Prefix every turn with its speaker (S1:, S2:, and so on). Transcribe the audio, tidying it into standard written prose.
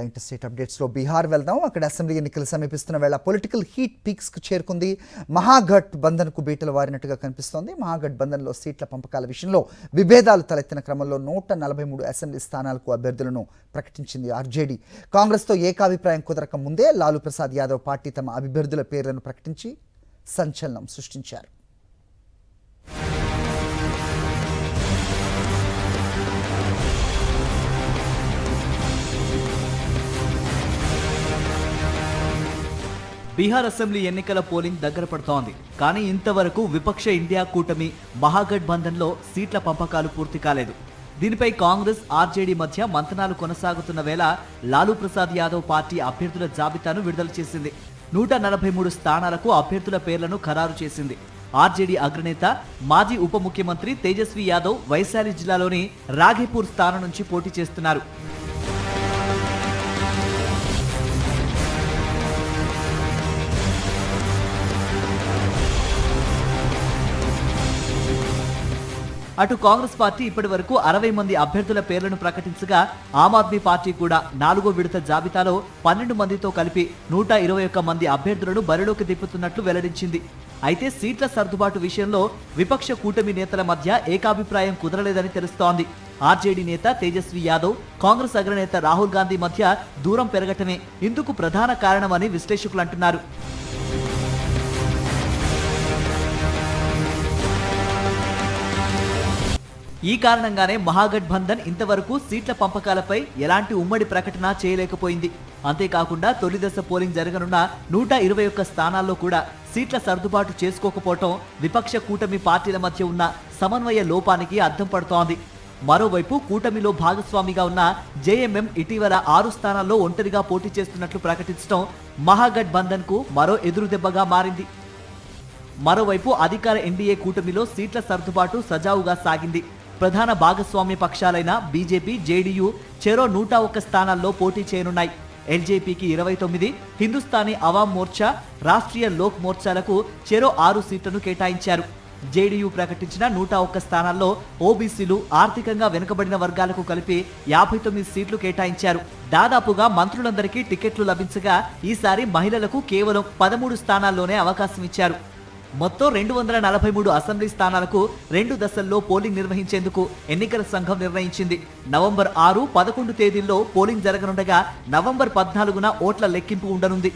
S1: Interstate అప్డేట్స్లో Bihar వెళ్దాం. అక్కడ assembly ఎన్నికలు సమీపిస్తున్న వేళ పొలిటికల్ హీట్ పీక్స్కు చేరుకుంది. మహాగఠ్ బంధన్కు బీటలు వారినట్టుగా కనిపిస్తోంది. మహాగఠ్ బంధన్లో సీట్ల పంపకాల విషయంలో విభేదాలు తలెత్తిన క్రమంలో 143 అసెంబ్లీ స్థానాలకు అభ్యర్థులను ప్రకటించింది ఆర్జేడీ. కాంగ్రెస్తో ఏకాభిప్రాయం కుదరక ముందే లాలూ ప్రసాద్ యాదవ్ పార్టీ తమ అభ్యర్థుల పేర్లను ప్రకటించి సంచలనం సృష్టించారు.
S2: బీహార్ అసెంబ్లీ ఎన్నికల పోలింగ్ దగ్గర పడుతోంది. కానీ ఇంతవరకు విపక్ష ఇండియా కూటమి మహాగఠ్ బంధన్లో సీట్ల పంపకాలు పూర్తి కాలేదు. దీనిపై కాంగ్రెస్ ఆర్జేడీ మధ్య మంతనాలు కొనసాగుతున్న వేళ లాలూ ప్రసాద్ యాదవ్ పార్టీ అభ్యర్థుల జాబితాను విడుదల చేసింది. 143 స్థానాలకు అభ్యర్థుల పేర్లను ఖరారు చేసింది. ఆర్జేడీ అగ్రనేత మాజీ ఉప ముఖ్యమంత్రి తేజస్వి యాదవ్ వైశాలి జిల్లాలోని రాఘేపూర్ స్థానం నుంచి పోటీ చేస్తున్నారు. అటు కాంగ్రెస్ పార్టీ ఇప్పటి వరకు 60 మంది అభ్యర్థుల పేర్లను ప్రకటించగా ఆమ్ ఆద్మీ పార్టీ కూడా 4వ విడత జాబితాలో 12 మందితో కలిపి 121 మంది అభ్యర్థులను బరిలోకి దిప్పుతున్నట్లు వెల్లడించింది. అయితే సీట్ల సర్దుబాటు విషయంలో విపక్ష కూటమి నేతల మధ్య ఏకాభిప్రాయం కుదరలేదని తెలుస్తోంది. ఆర్జేడీ నేత తేజస్వి యాదవ్, కాంగ్రెస్ అగ్రనేత రాహుల్ గాంధీ మధ్య దూరం పెరగటమే ఇందుకు ప్రధాన కారణమని విశ్లేషకులు అంటున్నారు. ఈ కారణంగానే మహాగఠ్ బంధన్ ఇంతవరకు సీట్ల పంపకాలపై ఎలాంటి ఉమ్మడి ప్రకటన చేయలేకపోయింది. అంతేకాకుండా తొలిదశ పోలింగ్ జరగనున్న 121 స్థానాల్లో కూడా సీట్ల సర్దుబాటు చేసుకోకపోవటం విపక్ష కూటమి పార్టీల మధ్య ఉన్న సమన్వయ లోపానికి అద్దం పడుతోంది. మరోవైపు కూటమిలో భాగస్వామిగా ఉన్న జేఎంఎం ఇటీవల 6 స్థానాల్లో ఒంటరిగా పోటీ చేస్తున్నట్లు ప్రకటించడం మహాగఠ్ బంధన్ కు మరో ఎదురుదెబ్బగా మారింది. మరోవైపు అధికార ఎన్డీఏ కూటమిలో సీట్ల సర్దుబాటు సజావుగా సాగింది. ప్రధాన భాగస్వామ్య పక్షాలైన బీజేపీ, జేడీయూ చెరో 101 స్థానాల్లో పోటీ చేయనున్నాయి. ఎల్జేపీకి 29, హిందుస్థానీ అవామ్ మోర్చా, రాష్ట్రీయ లోక్ మోర్చాలకు చెరో 6 సీట్లను కేటాయించారు. జేడీయూ ప్రకటించిన 101 స్థానాల్లో ఓబీసీలు, ఆర్థికంగా వెనుకబడిన వర్గాలకు కలిపి 59 సీట్లు కేటాయించారు. దాదాపుగా మంత్రులందరికీ టికెట్లు లభించగా ఈసారి మహిళలకు కేవలం 13 స్థానాల్లోనే అవకాశం ఇచ్చారు. మొత్తం 243 అసెంబ్లీ స్థానాలకు 2 దశల్లో పోలింగ్ నిర్వహించేందుకు ఎన్నికల సంఘం నిర్ణయించింది. నవంబర్ 6, 11 తేదీల్లో పోలింగ్ జరగనుండగా నవంబర్ 14న ఓట్ల లెక్కింపు ఉండనుంది.